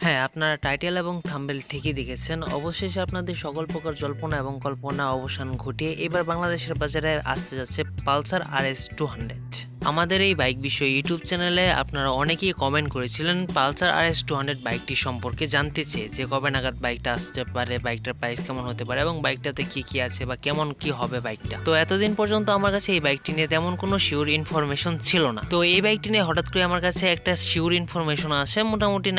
হ্যাঁ, আপনারা টাইটেল এবং থাম্বনেল ঠিকই দেখেছেন। অবশেষে আপনাদের সকল প্রকার জল্পনা এবং কল্পনা অবসান ঘটিয়ে এবার বাংলাদেশের বাজারে আসতে যাচ্ছে পালসার RS 200। আমাদের এই বাইক বিষয়ে ইউটিউব চ্যানেলে আপনারা অনেকেই কমেন্ট করেছিলেন পালসার RS 200 বাইকটি সম্পর্কে জানতে চেয়ে, যে কবে নাগাদ বাইকটা আসতে পারে, বাইকটার প্রাইস কেমন হতে পারে এবং বাইকটাতে কি কি আছে বা কেমন কি হবে বাইকটা। তো এতদিন পর্যন্ত আমার কাছে এই বাইকটি নিয়ে তেমন কোনো শিওর ইনফরমেশন ছিল না। তো এই বাইকটি নিয়ে হঠাৎ করে আমার কাছে একটা শিওর ইনফরমেশন আসে, মোটামুটি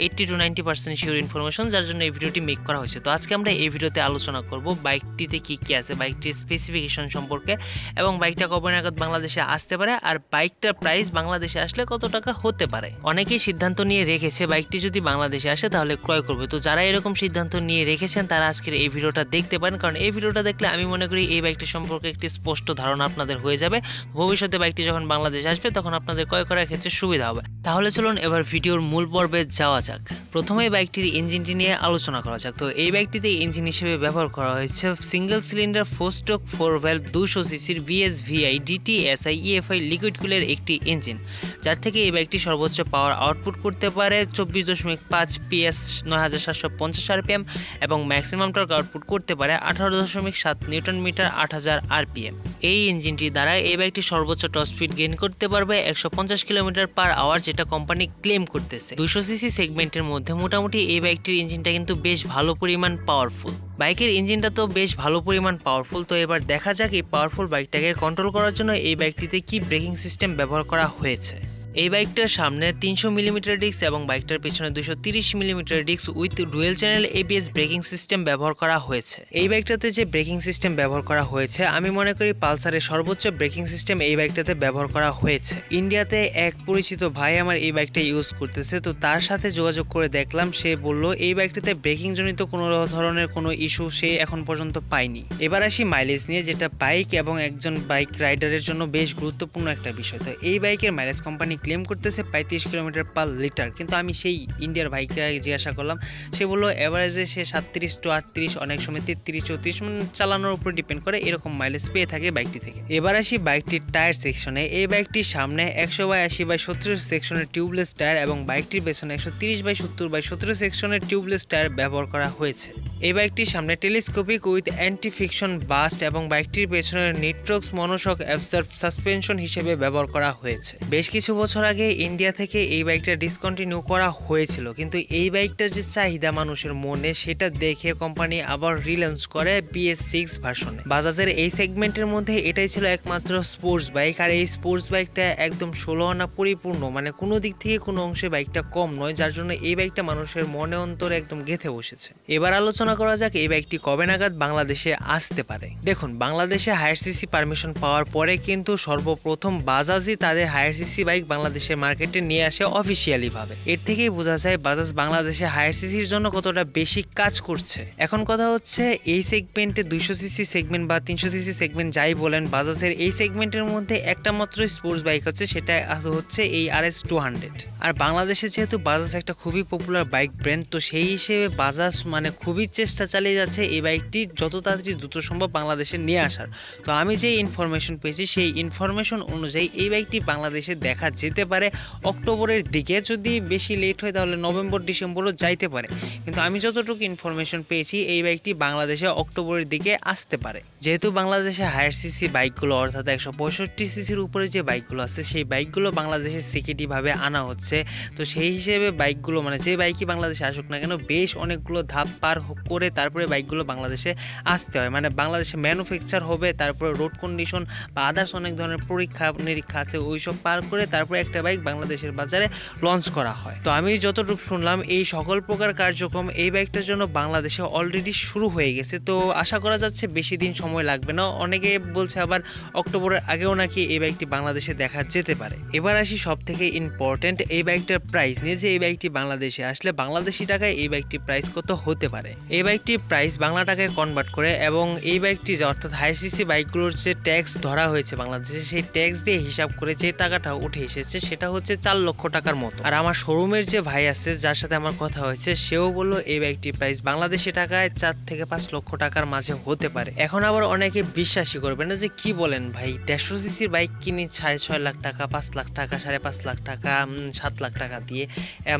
80 to 90% শিওর ইনফরমেশন, যার জন্য এই ভিডিওটি মেক করা হয়েছে। তো আজকে আমরা এই ভিডিওতে আলোচনা করব বাইকটিতে কি কি আছে, বাইকটির স্পেসিফিকেশন সম্পর্কে এবং বাইকটা কবে নাগাদ বাংলাদেশে আসতে পারে আর বাইকটার প্রাইস বাংলাদেশে আসলে কত টাকা হতে পারে। অনেকেই সিদ্ধান্ত নিয়ে রেখেছে বাইকটি যদি বাংলাদেশে আসে তাহলে ক্রয় করবে। তো যারা এরকম সিদ্ধান্ত নিয়ে রেখেছেন তারা আজকের এই ভিডিওটা দেখতে পারেন, কারণ এই ভিডিওটা দেখলে আমি মনে করি এই বাইকটি সম্পর্কে একটি স্পষ্ট ধারণা আপনাদের হয়ে যাবে। ভবিষ্যতে বাইকটি যখন বাংলাদেশে আসবে তখন আপনাদের ক্রয় করার ক্ষেত্রে সুবিধা হবে। তাহলে চলুন এবার ভিডিওর মূল পর্বে যাওয়া যাক। প্রথমে বাইকটির ইঞ্জিনটি নিয়ে আলোচনা করা যাক। তো এই বাইকটিতে ইঞ্জিন হিসেবে ব্যবহার করা হয়েছে সিঙ্গেল সিলিন্ডার 4 স্ট্রোক 4 ভ্যালভ 200 সিসির BSVI DTSI EFI লিকুইড কুলের একটি ইঞ্জিন, যার থেকে এই বাইকটি সর্বোচ্চ পাওয়ার আউটপুট করতে পারে 24.5 PS 9750 RPM এবং ম্যাক্সিমাম টর্ক আউটপুট করতে পারে 18.7 নিউটন মিটার 8000 RPM। এই ইঞ্জিনটি দ্বারা এই বাইকটি সর্বোচ্চ টপ স্পিড গেইন করতে পারবে 150 কিলোমিটার পার আওয়ার, যেটা কোম্পানি ক্লেম করতেছে। 200 সিসি সেগমেন্টের মধ্যে মোটামুটি এই বাইকটির ইঞ্জিনটা কিন্তু বেশ ভালো পরিমাণ পাওয়ারফুল। বাইকের ইঞ্জিনটা তো বেশ ভালো পরিমাণ পাওয়ারফুল। তো এবার দেখা যাক এই পাওয়ারফুল বাইকটাকে কন্ট্রোল করার জন্য এই বাইকটিতে কি ব্রেকিং সিস্টেম ব্যবহার করা হয়েছে। এই বাইকটার সামনে 300 মিলিমিটার ডিস্ক এবং বাইকটার পেছনে 230 millimetre disk with dual channel ABS braking system ব্যবহার করা হয়েছে। এই বাইকটাতে যে ব্রেকিং সিস্টেম ব্যবহার করা হয়েছে, আমি মনে করি পালসারের সর্বোচ্চ ব্রেকিং সিস্টেম এই বাইকটাতে ব্যবহার করা হয়েছে। ইন্ডিয়াতে এক পরিচিত ভাই আমার এই বাইকটা ইউজ করতেছে, তো তার সাথে যোগাযোগ করে দেখলাম, সে বলল এই বাইকটাতে ব্রেকিং জনিত কোনো ধরনের কোনো ইস্যু সে এখন পর্যন্ত পায়নি। এবার আসি মাইলেজ নিয়ে, যেটা বাইক এবং একজন বাইক রাইডারের জন্য বেশ গুরুত্বপূর্ণ একটা বিষয়। তো এই বাইকের মাইলেজ কোম্পানি ক্লেম করতেছে 35 কিলোমিটার পার লিটার, কিন্তু আমি সেই ইন্ডিয়ার বাইককে জিজ্ঞাসা করলাম, সে বললো এভারেজে সে 37 to 38, অনেক সময় 33 34 চালানোর উপর ডিপেন্ড করে এরকম মাইলেজ পেয়ে থাকে বাইকটি থেকে। এবার আসি বাইকটির টায়ার সেকশনে। এই বাইকটির সামনে 100/80/17 সেকশনের টিউবলেস টায়ার এবং বাইকটির পেছনে 130/70/17 সেকশনের টিউবলেস টায়ার ব্যবহার করা হয়েছে। এই বাইকটির সামনে telescopic with anti friction bush এবং বাইকটির পেছনে নিট্রক্স মনোশক অ্যাবসর্ব সাসপেনশন হিসেবে ব্যবহার করা হয়েছে। বেশ কিছু বছর আগে ইন্ডিয়া থেকে এই বাইকটা ডিসকন্টিনিউ করা হয়েছিল, কিন্তু এই বাইকটার যে চাহিদা মানুষের মনে, সেটা দেখে কোম্পানি আবার রিলঞ্চ করে BS6 ভার্সনে। বাজাজের এই সেগমেন্টের মধ্যে এটাই ছিল একমাত্র স্পোর্টস বাইক, আর এই স্পোর্টস বাইকটা একদম 16 আনা পরিপূর্ণ, মানে কোনো দিক থেকে কোনো অংশে বাইকটা কম নয়, যার জন্য এই বাইকটা মানুষের মনে অন্তরে একদম গেঁথে বসেছে। এবার আলোচনা করা যাক এই বাইকটি কবে নাগাদ বাংলাদেশে আসতে পারে। দেখুন, বাংলাদেশে হায়ার সিসি পারমিশন পাওয়ার পরে কিন্তু সর্বপ্রথম বাজাজই তাদের হায়ার সিসি বাইক বাংলাদেশের মার্কেটে নিয়ে আসে অফিসিয়ালি ভাবে। এর থেকেই বোঝা যায় বাজাজ বাংলাদেশে হায়ার সিসির জন্য কতটা বেশি কাজ করছে। এখন কথা হচ্ছে, এই সেগমেন্টে 200 সিসি সেগমেন্ট বা 300 সিসি সেগমেন্ট যাই বলেন, বাজাজের এই সেগমেন্টের মধ্যে একটা মাত্র স্পোর্টস বাইক হচ্ছে, সেটা হচ্ছে এই RS 200। আর বাংলাদেশে যেহেতু বাজাজ একটা খুবই পপুলার বাইক ব্র্যান্ড, তো সেই হিসেবে বাজাজ মানে খুবই চেষ্টা চালিয়ে যাচ্ছে এই বাইকটি যত তাড়াতাড়ি দ্রুত সম্ভব বাংলাদেশে নিয়ে আসার। তো আমি যে ইনফরমেশন পেয়েছি সেই ইনফরমেশন অনুযায়ী এই বাইকটি বাংলাদেশে দেখা যেতে পারে অক্টোবরের দিকে, যদি বেশি লেট হয় তাহলে নভেম্বর ডিসেম্বরও যাইতে পারে, কিন্তু আমি যতটুকু ইনফরমেশন পেয়েছি এই বাইকটি বাংলাদেশে অক্টোবরের দিকে আসতে পারে। যেহেতু বাংলাদেশে হায়ার সিসি বাইকগুলো অর্থাৎ 165 সিসির উপরে যে বাইকগুলো আছে সেই বাইকগুলো বাংলাদেশে সিকিটি ভাবে আনা হচ্ছে, তো সেই হিসেবে বাইকগুলো মানে যে বাইকই বাংলাদেশে আসুক না কেন বেশ অনেকগুলো ধাপ পার করে তারপরে বাইকগুলো বাংলাদেশে আসতে হয়। মানে বাংলাদেশে ম্যানুফ্যাকচার হবে, তারপরে রোড কন্ডিশন বা আদার্স অনেক ধরনের পরীক্ষা নিরীক্ষা আছে, ওইসব পার করে তারপরে একটা বাইক বাংলাদেশের বাজারে লঞ্চ করা হয়। তো আমি যতটুকু শুনলাম এই সকল প্রকার কার্যক্রম এই বাইকটার জন্য বাংলাদেশে অলরেডি শুরু হয়ে গেছে। তো আশা করা যাচ্ছে বেশি দিন সময় লাগবে না। অনেকে বলছে আবার অক্টোবরের আগেও নাকি এই বাইকটি বাংলাদেশে দেখা যেতে পারে। এবার আসি সব থেকে ইম্পর্টেন্ট এই বাইকটার প্রাইস নিয়ে, যে এই বাইকটি বাংলাদেশে আসলে বাংলাদেশি টাকায় এই বাইকটির প্রাইস কত হতে পারে। এই এই বাইকটির প্রাইস বাংলা টাকায় কনভার্ট করে এবং এই বাইকটি যে অর্থাৎ হাই সিসি বাইকগুলোর যে ট্যাক্স ধরা হয়েছে বাংলাদেশে, সেই ট্যাক্স দিয়ে হিসাব করে যে টাকাটা উঠে এসেছে সেটা হচ্ছে 4 লক্ষ টাকার মতো। আর আমার শোরুমের যে ভাই আছে যার সাথে আমার কথা হয়েছে, সেও বললো এই বাইকটির প্রাইস বাংলাদেশি টাকায় 4 থেকে 5 লক্ষ টাকার মাঝে হতে পারে। এখন আবার অনেকে বিশ্বাসই করবে না যে কি বলেন ভাই, 150 সিসির বাইক কিনি 6.5 লাখ টাকা, 5 লাখ টাকা, 5.5 লাখ টাকা, 7 লাখ টাকা দিয়ে,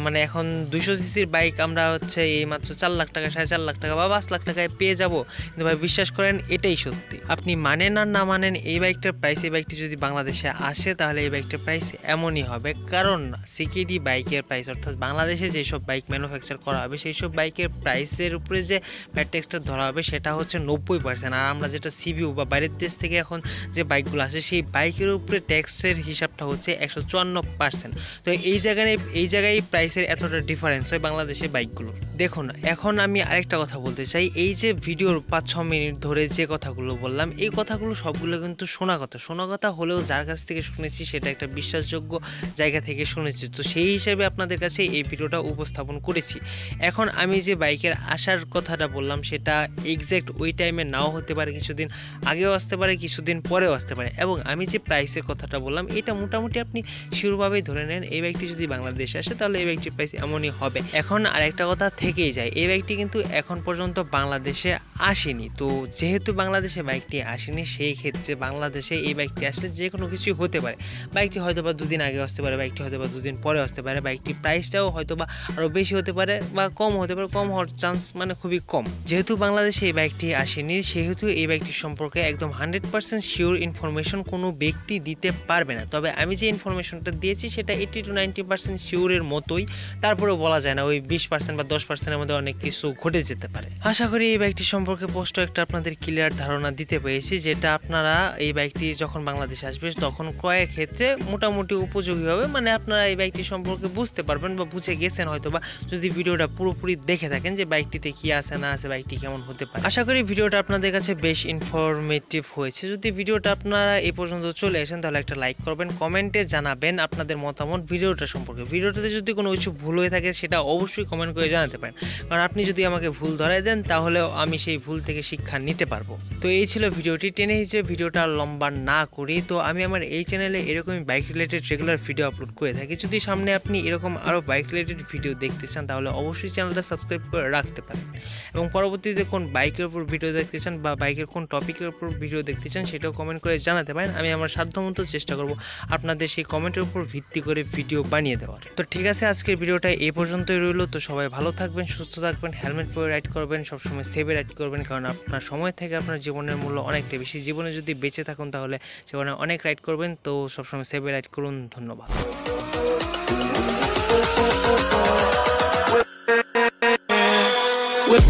মানে এখন 200 সিসির বাইক আমরা হচ্ছে এই মাত্র 4 লাখ টাকা, 4.5 লাখ টাকা বা 5 লাখ টাকায় পেয়ে যাব। কিন্তু ভাই বিশ্বাস করেন এটাই সত্যি। আপনি মানেন আর না মানেন, এই বাইকটার প্রাইস, এই বাইকটি যদি বাংলাদেশে আসে তাহলে এই বাইকটার প্রাইস এমনই হবে। কারণ সিকেডি বাইকের প্রাইস অর্থাৎ বাংলাদেশে যেসব বাইক ম্যানুফ্যাকচার করা হবে সেই সব বাইকের প্রাইসের উপরে যে ভ্যাট ট্যাক্সটা ধরা হবে সেটা হচ্ছে 90%। আর আমরা যেটা সিবিউ বা বাইরের দেশ থেকে এখন যে বাইকগুলো আসে সেই বাইকের উপরে ট্যাক্সের হিসাবটা হচ্ছে 154%। তো এই জায়গায় প্রাইসের এতটা ডিফারেন্স হয় বাংলাদেশের বাইকগুলো। দেখুন এখন আমি আরেকটা কথা বলতে চাই, এই যে ভিডিওর 5-6 মিনিট ধরে যে কথাগুলো বললাম, এই কথাগুলো সবগুলো কিন্তু শোনা কথা হলেও যার কাছ থেকে শুনেছি সেটা একটা বিশ্বাসযোগ্য জায়গা থেকে শুনেছি, তো সেই হিসেবে আপনাদের কাছে এই ভিডিওটা উপস্থাপন করেছি। এখন আমি যে বাইকের আসার কথাটা বললাম সেটা এক্স্যাক্ট ওই টাইমে নাও হতে পারে, কিছুদিন আগেও আসতে পারে, কিছুদিন পরেও আসতে পারে। এবং আমি যে প্রাইসের কথাটা বললাম এটা মোটামুটি আপনি শিওরভাবেই ধরে নেন, এই বাইকটি যদি বাংলাদেশে আসে তাহলে এই বাইকটির প্রাইস এমনই হবে। এখন আরেকটা কথা থেকেই যায়, এই বাইকটি কিন্তু এখন পর্যন্ত বাংলাদেশে আসেনি। তো যেহেতু বাংলাদেশে বাইকটি আসেনি, সেই ক্ষেত্রে বাংলাদেশে এই বাইকটি আসলে যে কোনো কিছুই হতে পারে। বাইকটি হয়তো বা 2 দিন আগে আসতে পারে, বাইকটি হয়তো বা 2 দিন পরে আসতে পারে, বাইকটির প্রাইসটাও হয়তো বা আরও বেশি হতে পারে বা কম হতে পারে, কম হওয়ার চান্স মানে খুবই কম। যেহেতু বাংলাদেশে এই বাইকটি আসেনি সেহেতু এই বাইকটির সম্পর্কে একদম 100% শিওর ইনফরমেশন কোনো ব্যক্তি দিতে পারবে না। তবে আমি যে ইনফরমেশনটা দিয়েছি সেটা 80 to 90% শিওরের মতোই, তারপরেও বলা যায় না, ওই 20% বা 10%-এর মধ্যে অনেক কিছু ঘটে যেতে পারে। আশা করি এই বাইকটি সম্পর্কে স্পষ্ট একটা আপনাদের ক্লিয়ার ধারণা দিতে পেরেছি, যেটা আপনারা এই বাইকটি যখন বাংলাদেশে আসবে তখন ক্রয়ের ক্ষেত্রে মোটামুটি উপযোগী হবে। মানে আপনারা এই বাইকটি সম্পর্কে বুঝতে পারবেন বা বুঝে গেছেন হয়তো বা যদি ভিডিওটা পুরোপুরি দেখে থাকেন যে বাইকটিতে কি আছে না আছে, বাইকটি কেমন হতে পারে। আশা করি ভিডিওটা আপনাদের কাছে বেশ ইনফরমেটিভ হয়েছে। যদি ভিডিওটা আপনারা এই পর্যন্ত চলে আসেন তাহলে একটা লাইক করবেন, কমেন্টে জানাবেন আপনাদের মতামত ভিডিওটা সম্পর্কে। ভিডিওটাতে যদি কোনো কিছু ভুল হয়ে থাকে সেটা অবশ্যই কমেন্ট করে জানাতে পারেন, কারণ আপনি যদি আমাকে ভুল ধরাই দেন তাহলেও আমি সেই ভুল থেকে শিক্ষা নিতে পারবো। তো এই ছিল ভিডিওটি, টেনে হিসেবে ভিডিওটা লম্বা না করি। তো আমি আমার এই চ্যানেলে এরকমই bike related regular video upload করে থাকি। যদি সামনে আপনি এরকম আরও বাইক রিলেটেড ভিডিও দেখতে চান তাহলে অবশ্যই চ্যানেলটা সাবস্ক্রাইব করে রাখতে পারেন, এবং পরবর্তীতে কোন বাইকের উপর ভিডিও দেখতে চান বা বাইকের কোন টপিকের উপর ভিডিও দেখতে চান সেটাও কমেন্ট করে জানাতে পারেন। আমি আমার সাধ্যমতো চেষ্টা করব আপনাদের সেই কমেন্টের উপর ভিত্তি করে ভিডিও বানিয়ে দেওয়ার। তো ঠিক আছে, আজকের ভিডিওটা এই পর্যন্তই রইল। তো সবাই ভালো থাকবেন, সুস্থ থাকবেন, হেলমেট পরে রাইড করবেন, সবসময় সেভে রাইড করবেন, কারণ আপনার সময় থেকে আপনার জীবনের মূল্য অনেকটা বেশি। জীবনে যদি বেঁচে থাকুন তাহলে জীবনে অনেক রাইড করবেন। তো সবসময় সেভে রাইড করুন। ধন্যবাদ। With